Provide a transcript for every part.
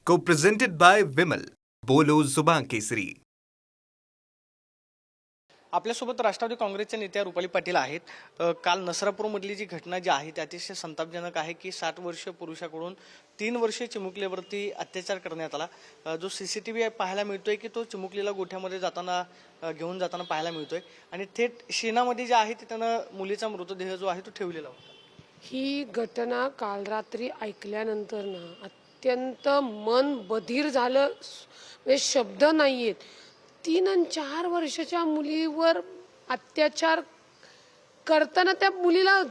Co-presented by Vimal. बोलो जुबान केसरी. आपल्यासोबत राष्ट्रवादी काँग्रेसच्या नेत्या रुपाली पाटील आहेत. काल नसरापूरमधली जी घटना जी आहे ती अतिशय संतापजनक आहे की 60 वर्षीय पुरुषाकडून 3 वर्षीय चिमुकलीवरती अत्याचार करण्यात आला. जो CCTV पाहायला मिळतोय की तो चिमुकलीला गोठ्यामध्ये जाताना घेऊन जाताना पाहायला मिळतोय आणि थेट शेणामध्ये जे आहे ते त्यानं मुलीचा मृतदेह जो आहे तो ठेवलेला होता. ही घटना काल रात्री ऐकल्यानंतर ना अत्यंत मन बधीर झालं. म्हणजे शब्द नाहीयेत. 3 आणि 4 वर्षाच्या मुलीवर अत्याचार करताना त्या मुलीला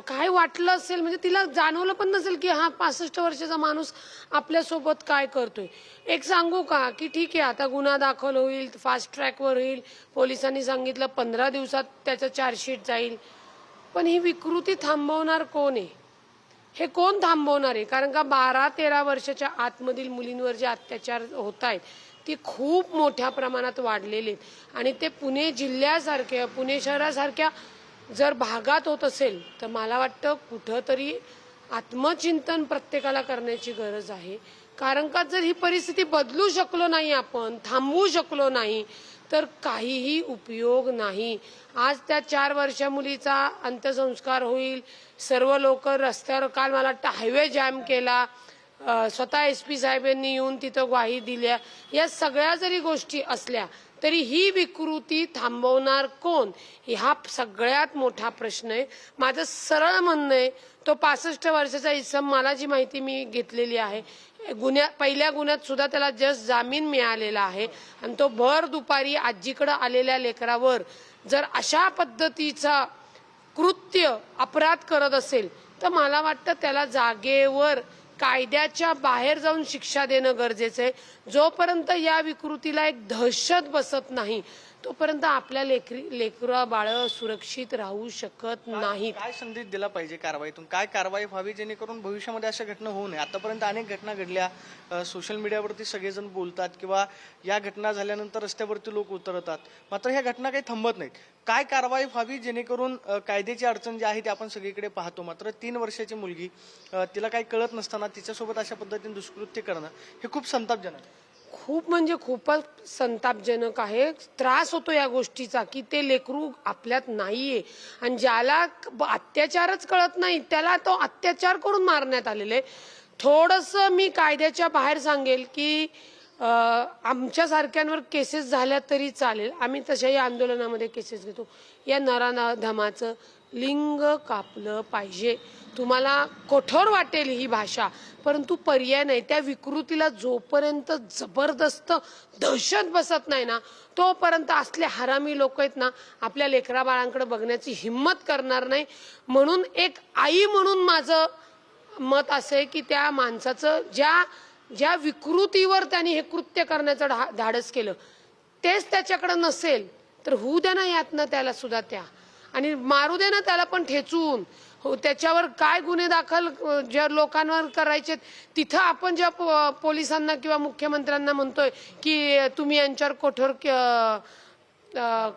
काय वाटलं असेल, म्हणजे तिला जाणवलं पण नसेल की हा 65 वर्षाचा माणूस आपल्यासोबत काय करतोय. एक सांगू का की ठीक आहे, आता गुन्हा दाखल होईल, फास्ट ट्रॅकवर होईल, पोलिसांनी सांगितलं 15 दिवसात त्याचं चार्जशीट जाईल, पण ही विकृती थांबवणार कोण आहे? हे कोण थांबवणार आहे? कारण का 12-13 वर्षाच्या आतमधील मुलींवर जे अत्याचार होत आहेत ती खूप मोठ्या प्रमाणात वाढलेले आहेत आणि ते पुणे जिल्ह्यासारख्या, पुणे शहरासारख्या जर भागात होत असेल तर मला वाटतं कुठंतरी आत्मचिंतन प्रत्येकाला करण्याची गरज आहे. कारण का जर ही परिस्थिती बदलू शकलो नाही, आपण थांबवू शकलो नाही, तर काहीही उपयोग नाही. आज त्या 4 वर्षा मुलीचा अंत्यसंस्कार होईल. सर्व लोक रस्त्यावर, काल मला हायवे जॅम केला, स्वतः SP साहेबांनी येऊन तिथं ग्वाही दिल्या. या सगळ्या जरी गोष्टी असल्या तरी ही विकृती थांबवणार कोण, हा सगळ्यात मोठा प्रश्न आहे. माझं सरळ म्हणणं आहे, तो 65 वर्षाचा इसम, मला जी माहिती मी घेतलेली आहे, पहिल्या गुन्ह्यात सुद्धा त्याला जस्ट जामीन मिळालेला आहे आणि तो भर दुपारी आजीकडे आलेल्या लेकरावर जर अशा पद्धतीचा कृत्य अपराध करत असेल तर मला वाटतं त्याला जागेवर कायद्याच्या बाहेर जाऊन शिक्षा देणं गरजेचं आहे. जोपर्यंत या विकृतीला एक दहशत बसत नाही तोपर्यंत आपल्या लेकरा बाळ सुरक्षित राहू शकत नाहीत. काय संदेश दिला पाहिजे कारवाईतून? काय कारवाई व्हावी जेणेकरून भविष्यामध्ये अशा घटना होऊ नये? आतापर्यंत अनेक घटना घडल्या, सोशल मीडियावरती सगळेजण बोलतात किंवा या घटना झाल्यानंतर रस्त्यावरती लोक उतरतात, मात्र ह्या घटना काही थांबत नाहीत. काय कारवाई व्हावी जेणेकरून कायद्याची अडचण जी आहे ती आपण सगळीकडे पाहतो, मात्र 3 वर्षाची मुलगी, तिला काही कळत नसताना तिच्यासोबत अशा पद्धतीने दुष्कृत्य करणं हे खूप संतापजनक आहे. खूप म्हणजे खूपच संतापजनक आहे. त्रास होतो या गोष्टीचा की ते लेकरू आपल्यात नाहीये आणि ज्याला अत्याचारच कळत नाही त्याला तो अत्याचार करून मारण्यात आलेले. थोडंसं मी कायद्याच्या बाहेर सांगेल की आमच्या सारख्यांवर केसेस झाल्या तरी चालेल, आम्ही तशाही आंदोलनामध्ये केसेस घेतो. या नराधमाचं लिंग कापलं पाहिजे. तुम्हाला कठोर वाटेल ही भाषा, परंतु पर्याय नाही. त्या विकृतीला जोपर्यंत जबरदस्त दहशत बसत नाही ना तोपर्यंत असले हरामी लोक आहेत ना आपल्या लेकरा बाळांकडे बघण्याची हिंमत करणार नाही. म्हणून एक आई म्हणून माझं मत असे की त्या माणसाचं ज्या विकृतीवर त्यांनी हे कृत्य करण्याचं धाडस केलं तेच त्याच्याकडे नसेल तर होऊ द्या ना यातनं त्याला सुद्धा त्या, आणि मारू दे ना त्याला पण ठेचून. हो, त्याच्यावर काय गुन्हे दाखल ज्या लोकांवर करायचे तिथं आपण ज्या पोलिसांना किंवा मुख्यमंत्र्यांना म्हणतोय की तुम्ही यांच्यावर कठोर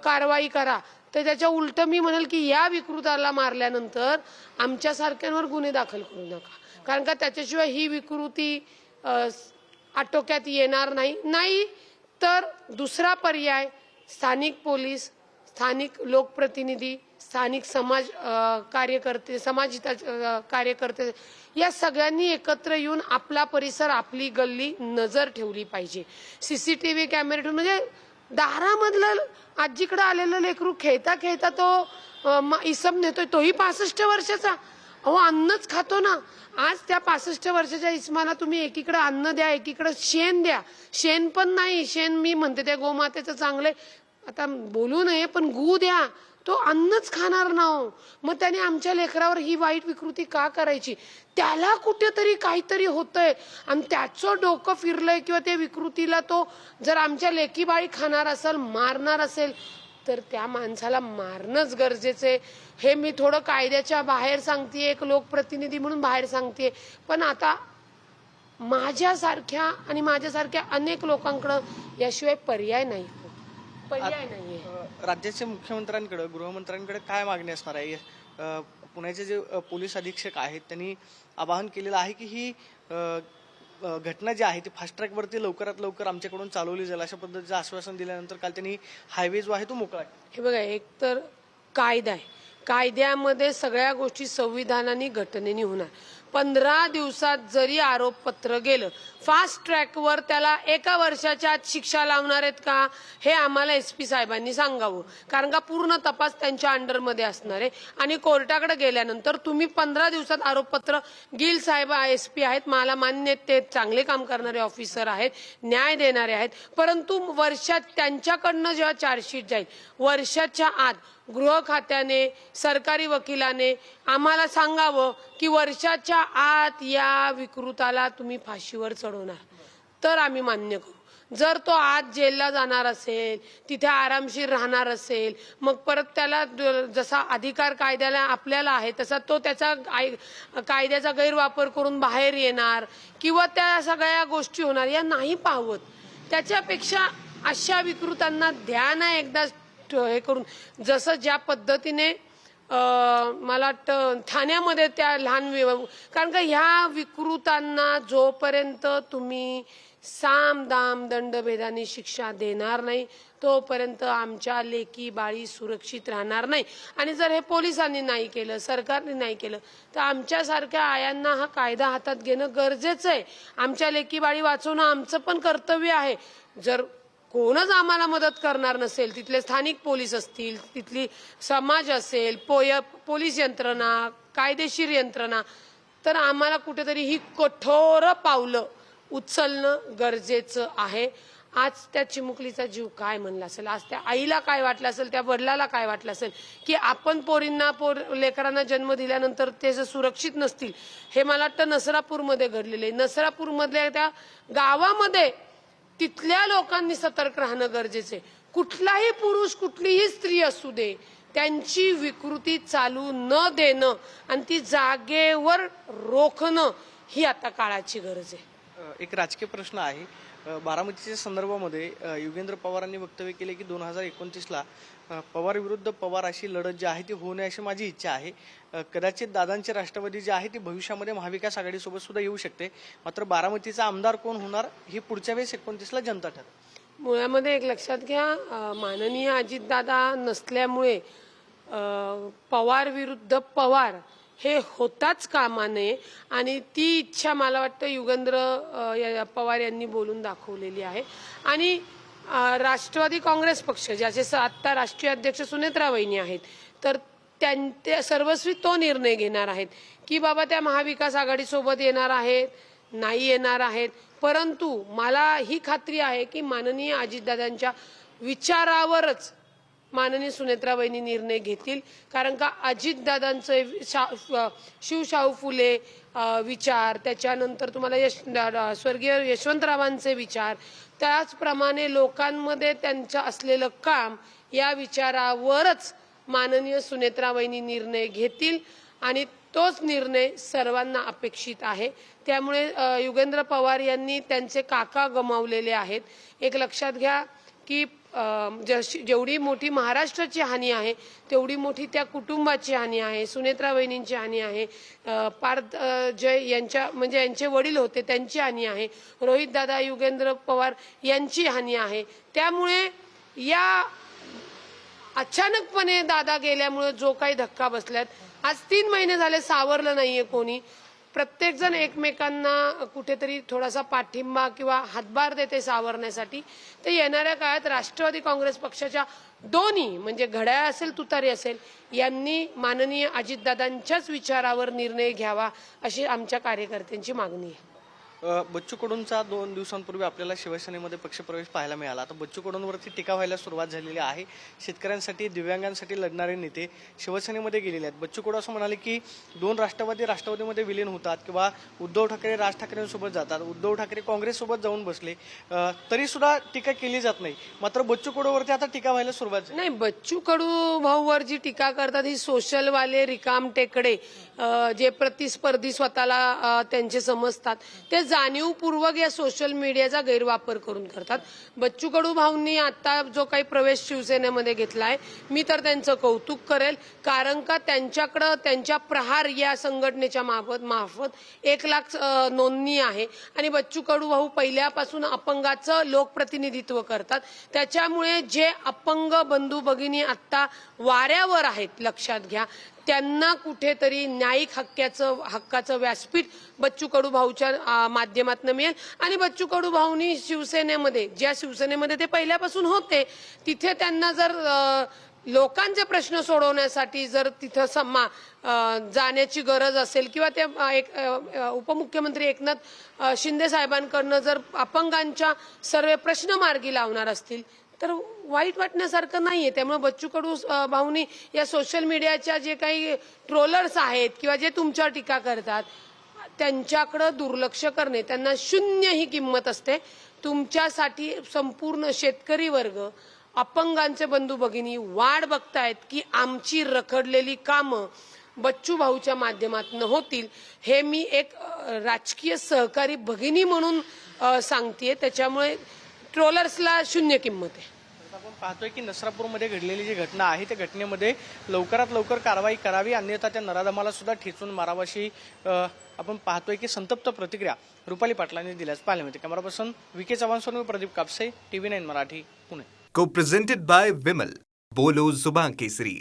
कारवाई करा, तर त्याच्या उलट मी म्हणेल की या विकृताला मारल्यानंतर आमच्या सारख्यांवर गुन्हे दाखल करू नका. कारण का त्याच्याशिवाय ही विकृती आटोक्यात येणार नाही. तर दुसरा पर्याय स्थानिक पोलीस, स्थानिक लोकप्रतिनिधी, स्थानिक समाज कार्यकर्ते, कार्यकर्ते या सगळ्यांनी एकत्र येऊन आपला परिसर, आपली गल्ली नजर ठेवली पाहिजे. CCTV कॅमेरे ठेवून, म्हणजे दारामधलं आजीकडे आलेलं लेकरू खेळता खेळता तो इसम नेतोय, तोही 65 वर्षाचा. अहो, अन्नच खातो ना. आज त्या 65 वर्षाच्या इस्माला तुम्ही एकीकडे अन्न द्या, एकीकडे शेण द्या. शेण पण नाही, शेण मी म्हणते त्या गोमातेचं चांगले आता बोलू नये, पण गू द्या. तो अन्नच खाणार ना हो. मग त्याने आमच्या लेकरावर ही वाईट विकृती का करायची? त्याला कुठेतरी काहीतरी होतंय आणि त्याचं डोकं फिरलंय किंवा त्या विकृतीला तो जर आमच्या लेकी बाळी खाणार असेल, मारणार असेल, तर त्या माणसाला मारणंच गरजेचं आहे. हे मी थोडं कायद्याच्या बाहेर सांगतेय, एक लोकप्रतिनिधी म्हणून बाहेर सांगतेय, पण आता माझ्यासारख्या आणि माझ्यासारख्या अनेक लोकांकडं याशिवाय पर्याय नाही. राज्याच्या मुख्यमंत्र्यांकडे, गृहमंत्र्यांकडे काय मागणी असणार आहे? पुण्याचे जे पोलीस अधीक्षक आहेत त्यांनी आवाहन केलेलं आहे की ही घटना जी आहे ती फास्ट ट्रॅकवरती लवकरात लवकर आमच्याकडून चालवली जाईल अशा पद्धतीचं आश्वासन दिल्यानंतर काल त्यांनी हायवे जो आहे तो मोकळा केला. हे बघा, एक तर कायदा आहे, कायद्यामध्ये सगळ्या गोष्टी संविधानाने घटनेने होणार. 15 दिवसात जरी आरोपपत्र गेलं, फास्ट ट्रॅकवर त्याला 1 वर्षाच्या आत शिक्षा लावणार आहेत का हे आम्हाला SP साहेबांनी सांगावं, कारण का पूर्ण तपास त्यांच्या अंडरमध्ये असणार आहे. आणि कोर्टाकडे गेल्यानंतर तुम्ही 15 दिवसात आरोपपत्र, गिल साहेब SP आहेत, मला मान्य आहेत, ते चांगले काम करणारे ऑफिसर आहेत, न्याय देणारे आहेत, परंतु वर्षात त्यांच्याकडनं जेव्हा चार्जशीट जाईल वर्षाच्या आत गृह खात्याने, सरकारी वकिलाने आम्हाला सांगावं की वर्षाच्या आत या विकृताला तुम्ही फाशीवर चढवणार, तर आम्ही मान्य करू. जर तो आज जेलला जाणार असेल, तिथे आरामशीर राहणार असेल, मग परत त्याला जसा अधिकार कायद्याला आपल्याला आहे तसा तो त्याचा कायद्याचा गैरवापर करून बाहेर येणार किंवा त्या सगळ्या गोष्टी होणार, या नाही पाहत. त्याच्यापेक्षा अशा विकृतांना द्या ना एकदा हे करून, जसं ज्या पद्धतीने मला वाटतं ठाण्यामध्ये त्या लहान, कारण का ह्या विकृतांना जोपर्यंत तुम्ही साम दाम दंडभेदाने शिक्षा देणार नाही तोपर्यंत आमच्या लेकी बाळी सुरक्षित राहणार नाही. आणि जर हे पोलिसांनी नाही केलं, सरकारने नाही केलं, तर आमच्यासारख्या आयांना हा कायदा हातात घेणं गरजेचं आहे. आमच्या लेकी बाळी वाचवणं आमचं पण कर्तव्य आहे. जर कोणच आम्हाला मदत करणार नसेल, तिथले स्थानिक पोलीस असतील, तिथली समाज असेल, पोलीस यंत्रणा, कायदेशीर यंत्रणा, तर आम्हाला कुठेतरी ही कठोर पावलं उचलणं गरजेचं आहे. आज त्या चिमुकलीचा जीव काय म्हणला असेल, आज त्या आईला काय वाटलं असेल, त्या वडिलाला काय वाटलं असेल की आपण लेकरांना जन्म दिल्यानंतर ते जर सुरक्षित नसतील. हे मला वाटतं नसरापूरमध्ये घडलेले, नसरापूरमधल्या त्या गावामध्ये तिथल्या लोकांनी सतर्क राहणं गरजेचं आहे. कुठलाही पुरुष, कुठलीही स्त्री असू दे, त्यांची विकृती चालू न देणं आणि ती जागेवर रोखणं ही आता काळाची गरज आहे. एक राजकीय प्रश्न आहे. बारामतीच्या संदर्भामध्ये युगेंद्र पवारांनी वक्तव्य केले की 2029ला पवार विरुद्ध पवार अशी लढत जी आहे ती होऊ नये अशी माझी इच्छा आहे. कदाचित दादांची राष्ट्रवादी जी आहे ती भविष्यामध्ये महाविकास आघाडीसोबत सुद्धा येऊ शकते. मात्र बारामतीचा आमदार कोण होणार हे पुढच्या वेळेस 29ला जनता ठरवेल. मुळामध्ये एक लक्षात घ्या, माननीय अजितदादा नसल्यामुळे पवार विरुद्ध पवार हे होताच कामा नये आणि ती इच्छा मला वाटतं युगेंद्र पवार यांनी बोलून दाखवलेली आहे. आणि राष्ट्रवादी काँग्रेस पक्ष, ज्याचे आत्ता राष्ट्रीय अध्यक्ष सुनेत्रा वहिनी आहेत, तर त्यांचे सर्वस्वी तो निर्णय घेणार आहेत की बाबा त्या महाविकास आघाडी सोबत येणार आहेत, नाही येणार आहेत. परंतु मला ही खात्री आहे की माननीय अजितदादांच्या विचारावरच माननीय सुनेत्रा वहिनी निर्णय घेतील, कारण का अजितदादांचे शिवशाहू फुले विचार, त्याच्यानंतर तुम्हाला स्वर्गीय यशवंतरावांचे विचार, त्याचप्रमाणे लोकांमध्ये त्यांचं असलेलं काम, या विचारावरच माननीय सुनेत्रा वहिनी निर्णय घेतील आणि तोच निर्णय सर्वांना अपेक्षित आहे. त्यामुळे युगेंद्र पवार यांनी त्यांचे काका गमावलेले आहेत. एक लक्षात घ्या की जेवढी मोठी महाराष्ट्राची हानी आहे तेवढी मोठी त्या कुटुंबाची हानी आहे, सुनेत्रा वहिनींची हानी आहे, पार्थ जय यांच्या म्हणजे यांचे वडील होते त्यांची हानी आहे, रोहित दादा युगेंद्र पवार यांची हानी आहे. त्यामुळे या अचानकपणे दादा गेल्यामुळे जो काही धक्का बसलाय, आज 3 महिने झाले सावरलं नाहीये कोणी. प्रत्येक जण एकमेकांना कुठेतरी थोडासा पाठिंबा किंवा हातभार देते सावरण्यासाठी. तर येणाऱ्या काळात राष्ट्रवादी काँग्रेस पक्षाच्या दोन्ही म्हणजे घड्याळ असेल तुतारी असेल यांनी माननीय अजितदादांच्याच विचारावर निर्णय घ्यावा अशी आमच्या कार्यकर्त्यांची मागणी आहे. बच्चू कडूंचा 2 दिवसांपूर्वी आपल्याला शिवसेनेमध्ये पक्षप्रवेश पाहायला मिळाला. आता बच्चू कडूंवरती टीका व्हायला सुरुवात झालेली आहे. शेतकऱ्यांसाठी, दिव्यांगांसाठी लढणारे नेते शिवसेनेमध्ये गेलेले आहेत. बच्चू कडू असं म्हणाले की 2 राष्ट्रवादीमध्ये विलीन होतात किंवा उद्धव ठाकरे राज ठाकरेंसोबत जातात, उद्धव ठाकरे काँग्रेससोबत जाऊन बसले, तरी सुद्धा टीका केली जात नाही. मात्र बच्चू कडूवरती आता टीका व्हायला सुरुवात झाली. नाही, बच्चू कडू भाऊवर जी टीका करतात ही सोशलवाले रिकाम टेकडे जे प्रतिस्पर्धी स्वतःला त्यांचे समजतात ते जाणीवपूर्वक या सोशल मीडियाचा गैरवापर करून करतात. बच्चू कडू भाऊंनी आता जो काही प्रवेश शिवसेनेमध्ये घेतलाय, मी तर त्यांचं कौतुक करेल, कारण का त्यांच्याकडं त्यांच्या प्रहार या संघटनेच्या मार्फत 1 लाख नोंदणी आहे आणि बच्चू कडू भाऊ पहिल्यापासून अपंगाचं लोकप्रतिनिधित्व करतात. त्याच्यामुळे जे अपंग बंधू भगिनी आता वाऱ्यावर आहेत, लक्षात घ्या, त्यांना कुठेतरी न्यायिक हक्काचं व्यासपीठ बच्चू कडू भाऊच्या माध्यमातून मिळेल. आणि बच्चू कडू भाऊनी शिवसेनेमध्ये, ज्या शिवसेनेमध्ये ते पहिल्यापासून होते, तिथे त्यांना जर लोकांचे प्रश्न सोडवण्यासाठी जर तिथं जाण्याची गरज असेल किंवा ते उपमुख्यमंत्री एकनाथ शिंदे साहेबांकडनं जर अपंगांच्या सर्व प्रश्न मार्गी लावणार असतील तर वाईट वाटण्यासारखं नाहीये. त्यामुळे बच्चू कडू भाऊनी या सोशल मीडियाच्या जे काही ट्रोलर्स आहेत किंवा जे तुमच्यावर टीका करतात त्यांच्याकडे दुर्लक्ष करणे, त्यांना शून्य ही किंमत असते. तुमच्यासाठी संपूर्ण शेतकरी वर्ग, अपंगांचे बंधू भगिनी वाट बघतायत की आमची रखडलेली कामं बच्चू भाऊच्या माध्यमातून होतील. हे मी एक राजकीय सहकारी भगिनी म्हणून सांगतेय. त्याच्यामुळे ट्रोलर्सला शून्य किंमत आहे. आपण पाहतोय की नसरापूरमध्ये घडलेली जी घटना आहे त्या घटनेमध्ये लवकरात लवकर कारवाई करावी, अन्यथा त्या नराधमाला सुद्धा ठेचून मारावाशी आपण पाहतोय की संतप्त प्रतिक्रिया रुपाली पाटलांनी दिल्याच पाहायला मिळते. कॅमेरा पर्सन विके चव्हाणसोबत मी Pradeep Kapse, TV9 Marathi, Pune. Co-presented by Vimal. बोलो जुबां केसरी.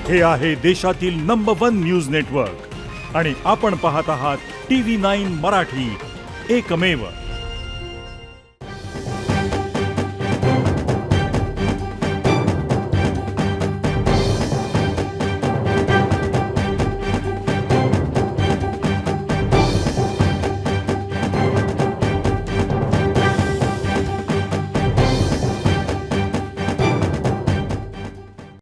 हे आहे देशातील नंबर 1 न्यूज नेटवर्क आणि आपण पाहत आहात TV9 मराठी, एकमेव.